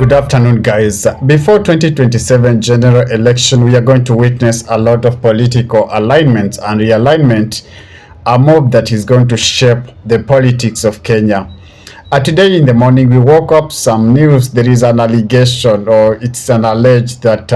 Good afternoon, guys. Before 2027 general election, we are going to witness a lot of political alignments and realignment, a move that is going to shape the politics of Kenya. Today in the morning, we woke up some news. There is an allegation, or it's an alleged that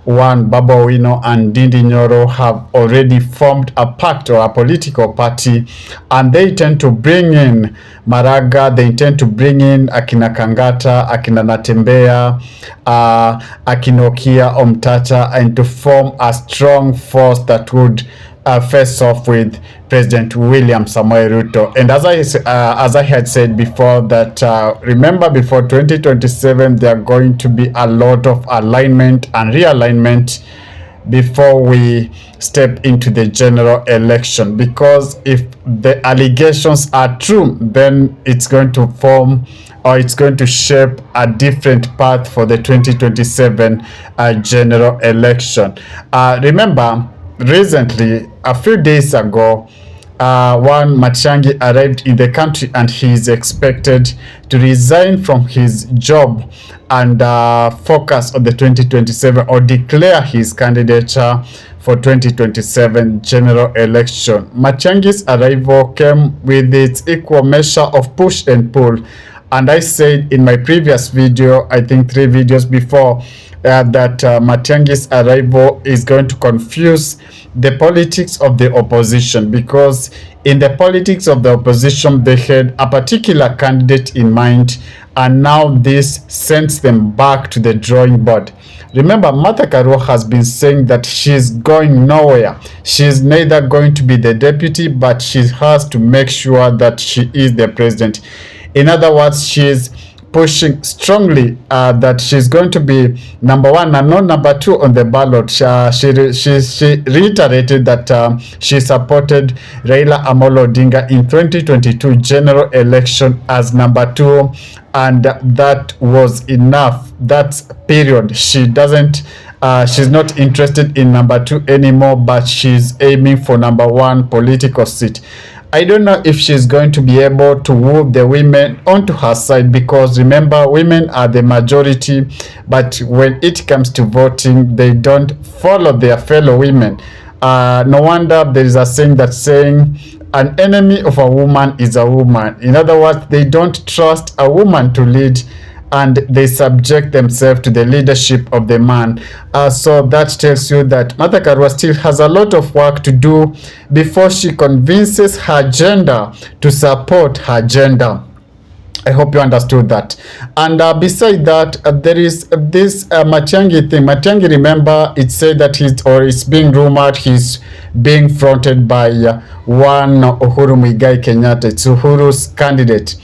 one Baba Owino and Ndindi Nyoro have already formed a pact or a political party, and they intend to bring in Maraga, they intend to bring in Akina Kangata, Akina Natembeya, Akina Okia Omtata, and to form a strong force that would face off with President William Samoei Ruto. And as I had said before, that remember, before 2027 there are going to be a lot of alignment and realignment before we step into the general election, because if the allegations are true, then it's going to form, or it's going to shape a different path for the 2027 general election. Remember, recently, a few days ago, one Matiang'i arrived in the country, and he is expected to resign from his job and focus on the 2027, or declare his candidature for 2027 general election. Matiang'i's arrival came with its equal measure of push and pull, and I said in my previous video, I think 3 videos before, that Matiang'i's arrival is going to confuse the politics of the opposition, because in the politics of the opposition they had a particular candidate in mind, and now this sends them back to the drawing board. Remember, Martha Karua has been saying that she's going nowhere. She's neither going to be the deputy, but she has to make sure that she is the president. In other words, she's pushing strongly that she's going to be number 1 and not number 2 on the ballot. She reiterated that she supported Raila Amolo Odinga in 2022 general election as number 2, and that was enough. That's period. She doesn't she's not interested in number 2 anymore, but she's aiming for number 1 political seat. I don't know if she's going to be able to woo the women onto her side, because remember, women are the majority, but when it comes to voting, they don't follow their fellow women. No wonder there is a saying that's saying an enemy of a woman is a woman. In other words, they don't trust a woman to lead, and they subject themselves to the leadership of the man. So that tells you that Martha Karua still has a lot of work to do before she convinces her gender to support her gender. I hope you understood that. And beside that, there is this Matiang'i thing. Matiang'i, remember, it said that it's being rumored he's being fronted by one Uhuru Muigai Kenyatta. It's Uhuru's candidate.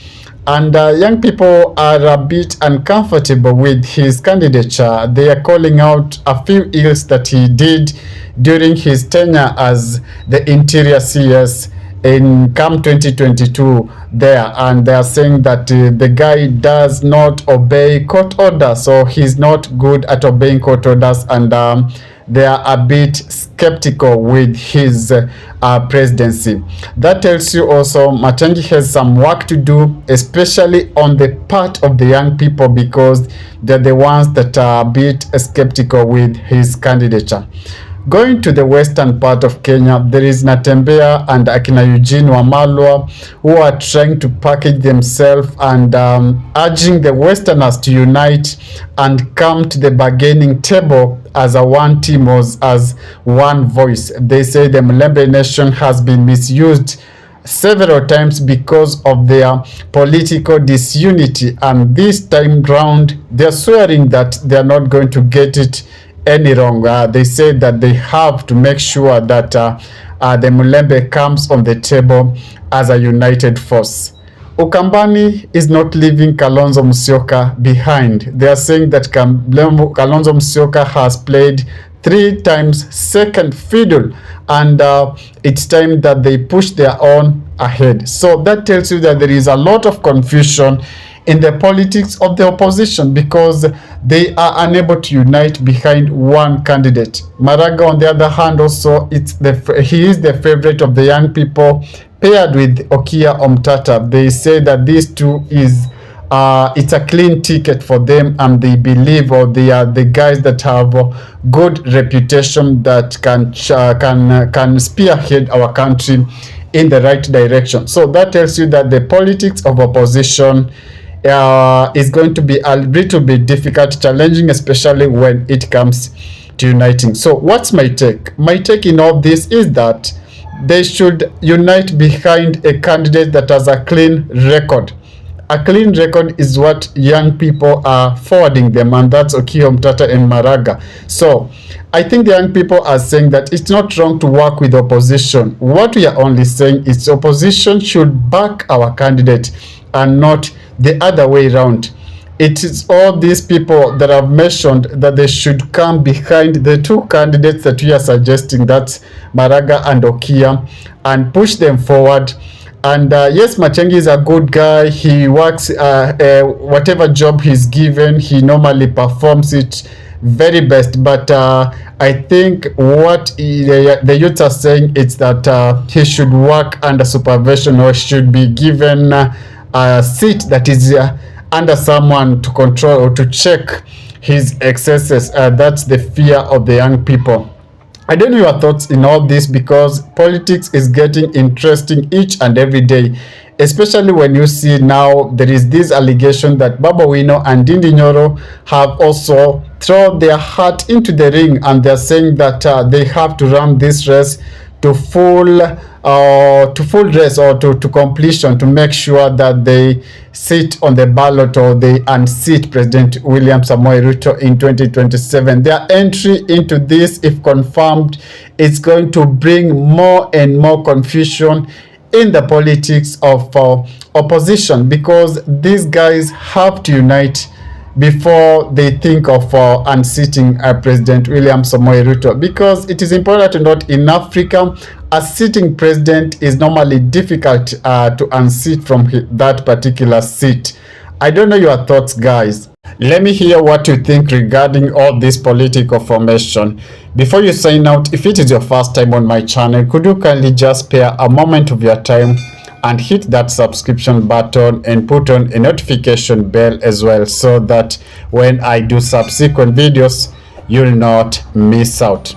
And young people are a bit uncomfortable with his candidature. They are calling out a few ills that he did during his tenure as the Interior CS in CAM 2022 there, and they are saying that the guy does not obey court orders, so he's not good at obeying court orders, and they are a bit skeptical with his presidency. That tells you also Matiang'i has some work to do, especially on the part of the young people, because they're the ones that are a bit skeptical with his candidature. Going to the western part of Kenya, there is Natembeya and Akina Eugene Wamalwa, who are trying to package themselves and urging the Westerners to unite and come to the bargaining table as a one team, or as one voice. They say the Mulembe nation has been misused several times because of their political disunity, and this time round they're swearing that they're not going to get it any wrong. They say that they have to make sure that the Mulembe comes on the table as a united force. Ukambani is not leaving Kalonzo Musyoka behind. They are saying that Kalonzo Musyoka has played 3 times second fiddle, and it's time that they push their own ahead. So that tells you that there is a lot of confusion in the politics of the opposition, because they are unable to unite behind one candidate. Maraga, on the other hand, also he is the favorite of the young people, paired with Okia Omtata. They say that these two is it's a clean ticket for them, and they believe, or they are the guys that have good reputation that can spearhead our country in the right direction. So that tells you that the politics of opposition is going to be a little bit difficult, challenging, especially when it comes to uniting. So what's my take? My take in all this is that they should unite behind a candidate that has a clean record. A clean record is what young people are forwarding them, and that's Okiya Omtatah and Maraga. So I think the young people are saying that it's not wrong to work with opposition. What we are only saying is opposition should back our candidate and not the other way around. It is all these people that I've mentioned that they should come behind the two candidates that we are suggesting, that's Maraga and Okiya, and push them forward. And yes, Machengi is a good guy. He works whatever job he's given, he normally performs it very best. But I think what the youth are saying is that he should work under supervision, or should be given a seat that is under someone to control or to check his excesses. That's the fear of the young people. I don't know your thoughts in all this, because politics is getting interesting each and every day, especially when you see now there is this allegation that Baba Wino and Ndindi Nyoro have also thrown their heart into the ring, and they're saying that they have to run this race to full race, or to completion, to make sure that they sit on the ballot, or they unseat President William Samoei Ruto in 2027. Their entry into this, if confirmed, is going to bring more and more confusion in the politics of opposition, because these guys have to unite before they think of unseating President William Samoei Ruto, because it is important to note, in Africa, a sitting president is normally difficult to unseat from that particular seat. I don't know your thoughts, guys. Let me hear what you think regarding all this political formation. Before you sign out, if it is your first time on my channel, could you kindly just spare a moment of your time and hit that subscription button and put on a notification bell as well, so that when I do subsequent videos, you'll not miss out.